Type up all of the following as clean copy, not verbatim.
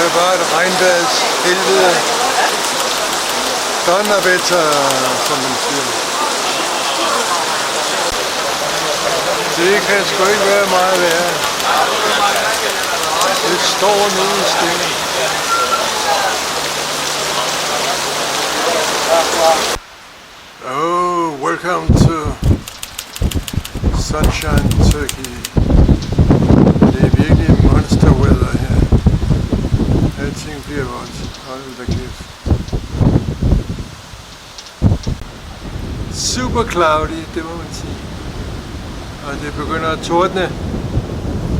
er bare et regnvejrs helvede. Donnerwetter, som man siger. Det kan sgu ikke være meget værre. Det står nu i stille. Oh, welcome to Sunshine, Turkey. Det er virkelig monster weather her. Alting bliver vådt. Hold da kæft. Super cloudy, det må man sige. Og det begynder at tordne.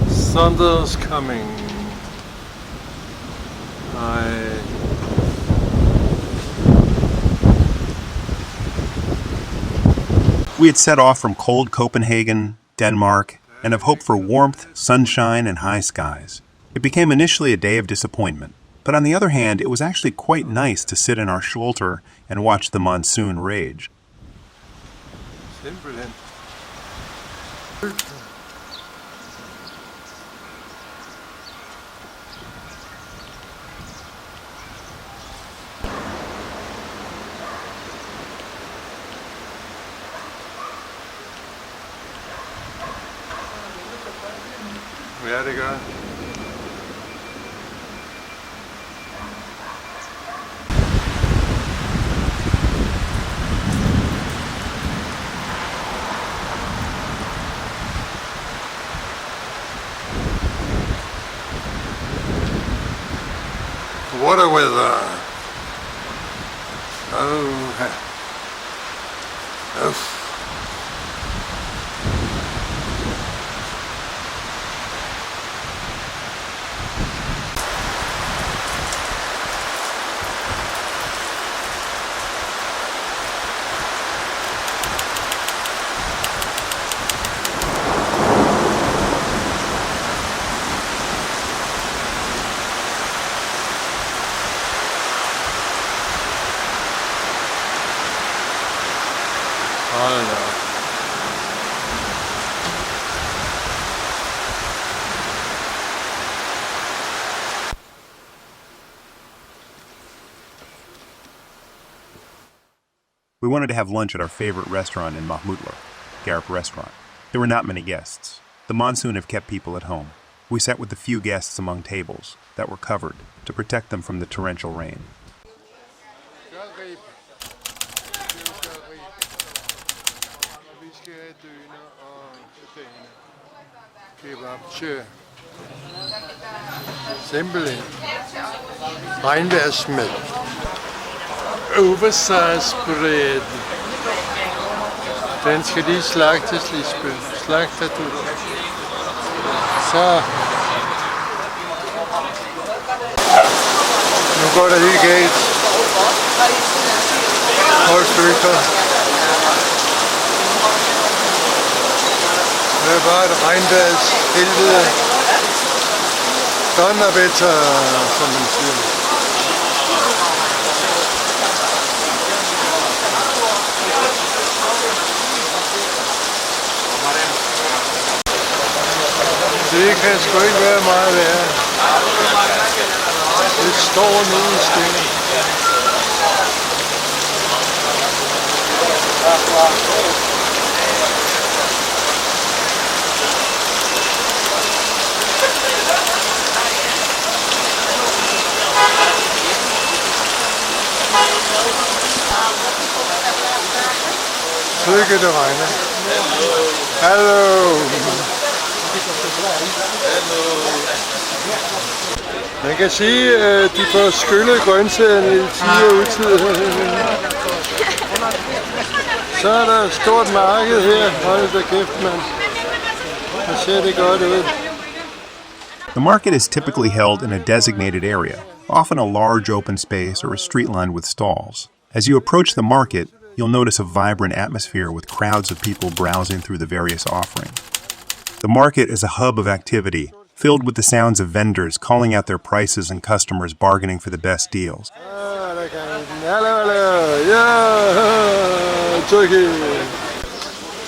Thunder's coming. Ej. We had set off from cold Copenhagen, Denmark, and have hoped for warmth, sunshine, and high skies. It became initially a day of disappointment, but on the other hand, it was actually quite nice to sit in our shelter and watch the monsoon rage. Simpelthen. Ja, det gør. Water weather. Oh. Uff. Hold da. We wanted to have lunch at our favorite restaurant in Mahmutlar, Garips restaurant. There were not many guests. The monsoon have kept people at home. We sat with the few guests among tables that were covered to protect them from the torrential rain. Simpelthen. Regnvejrsmad. Oversized bread. Den skal lige slagtes, Lisbeth. Slagter du. Så. Nu går det helt galt. Hold stykker. Det er bare et regnvejrs helvede. Donnerwetter, som man siger. Det kan sgu ikke være meget værre. Det står nu i stille. Sikke det regner. Hallo. Man kan sige, at de får skyllet grøntsagerne i tid og utid. Så er der et stort marked her. Hold da kæft, mand. Så ser det godt ud. The market is typically held in a designated area, often a large open space or a street lined with stalls. As you approach the market, you'll notice a vibrant atmosphere with crowds of people browsing through the various offerings. The market is a hub of activity, filled with the sounds of vendors calling out their prices and customers bargaining for the best deals. Hello. Yeah, Turkey.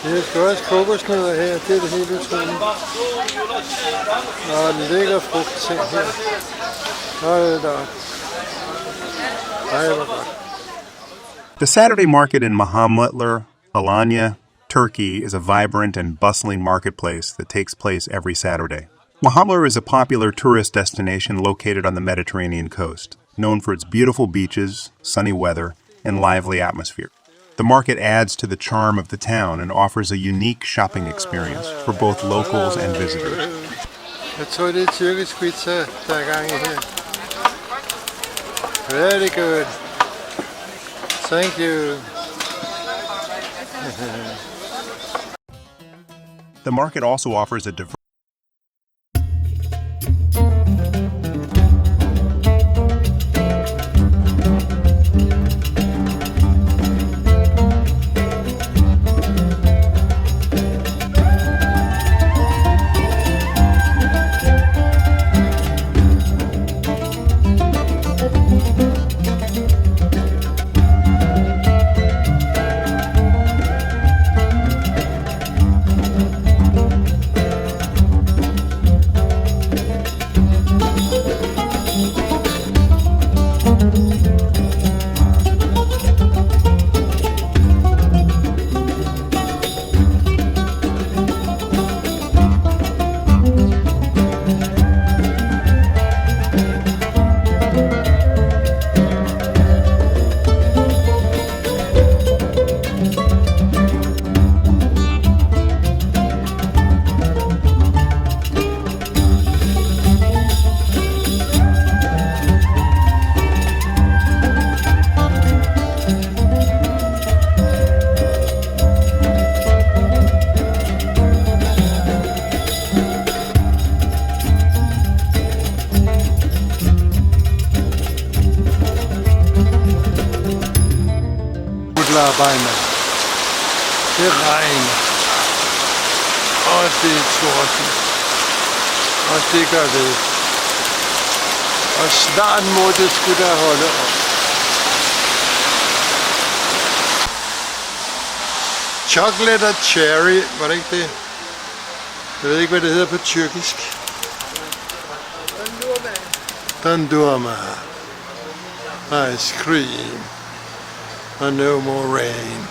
Det er sgu også kokosnødder her, det er det helt utroligt. Og en lækker frugtting her. Hold da op. Ej, hvor godt. The Saturday market in Mahmutlar, Alanya, Turkey is a vibrant and bustling marketplace that takes place every Saturday. Mahmutlar is a popular tourist destination located on the Mediterranean coast, known for its beautiful beaches, sunny weather, and lively atmosphere. The market adds to the charm of the town and offers a unique shopping experience for both locals and visitors. Jeg tror, det er tyrkisk pizza, der er gang i her. Very good. Thank you. The market also offers a diverse Arbejder. Det regner. Og det er torden. Og det gør ved. Og snart må det skulle da holde op. Chocolate og cherry, var det ikke det? Jeg ved ikke, hvad det hedder på tyrkisk. Dondurma. Ice cream. And no more rain.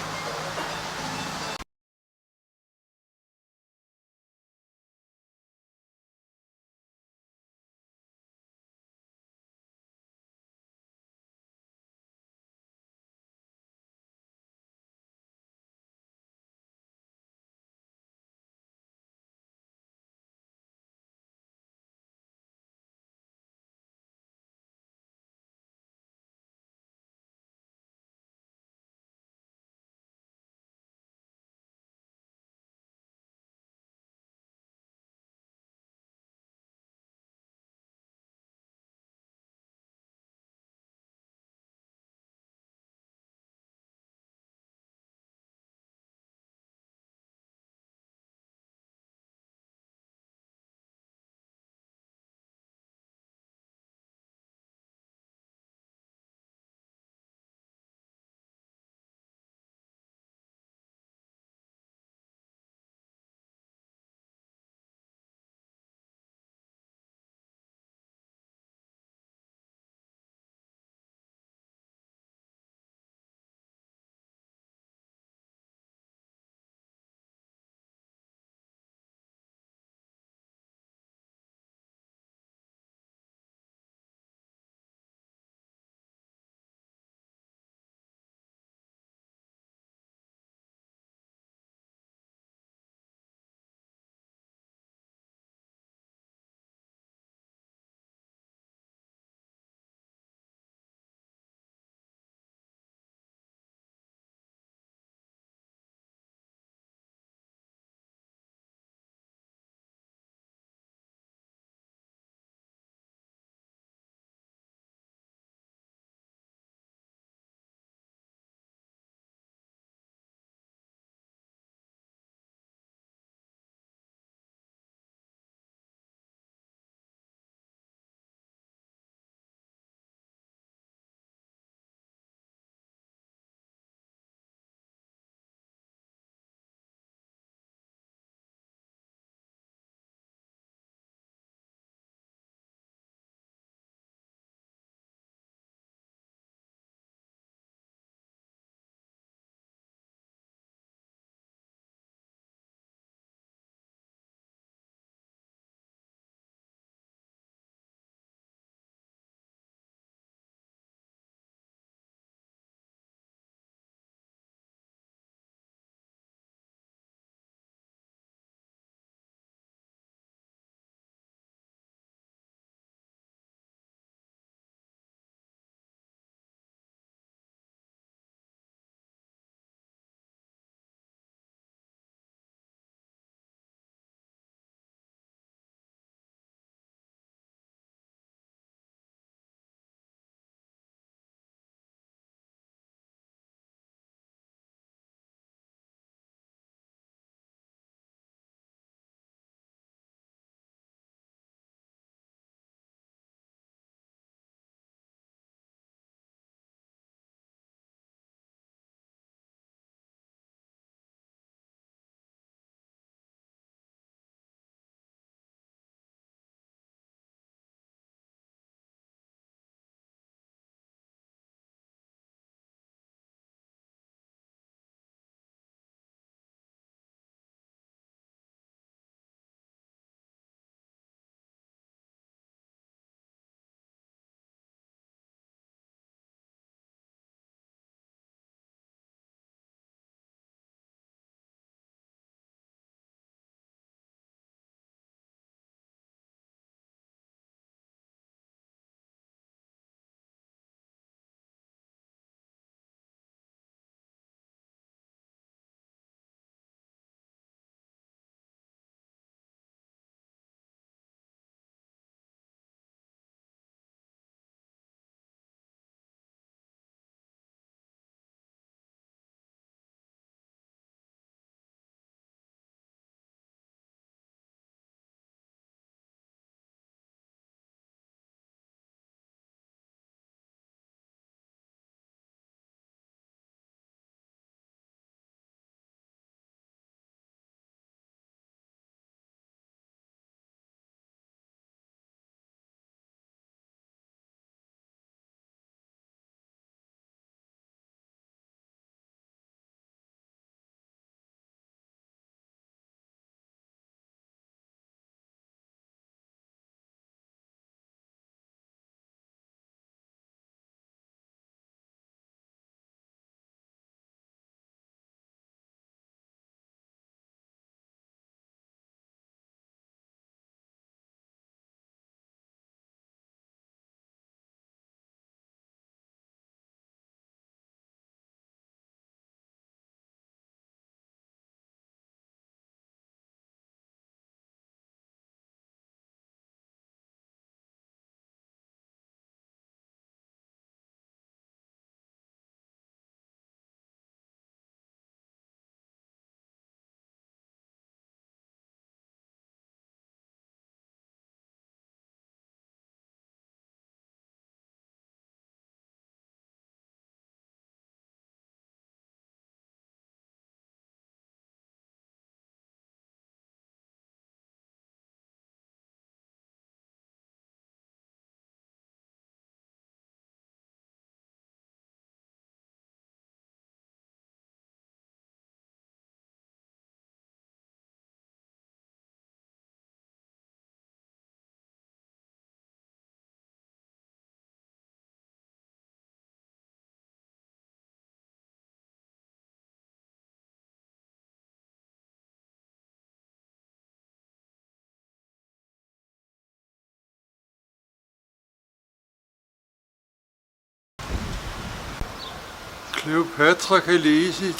Cleopatra Khaleesi.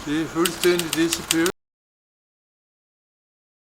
Det er fuldstændig disappeared.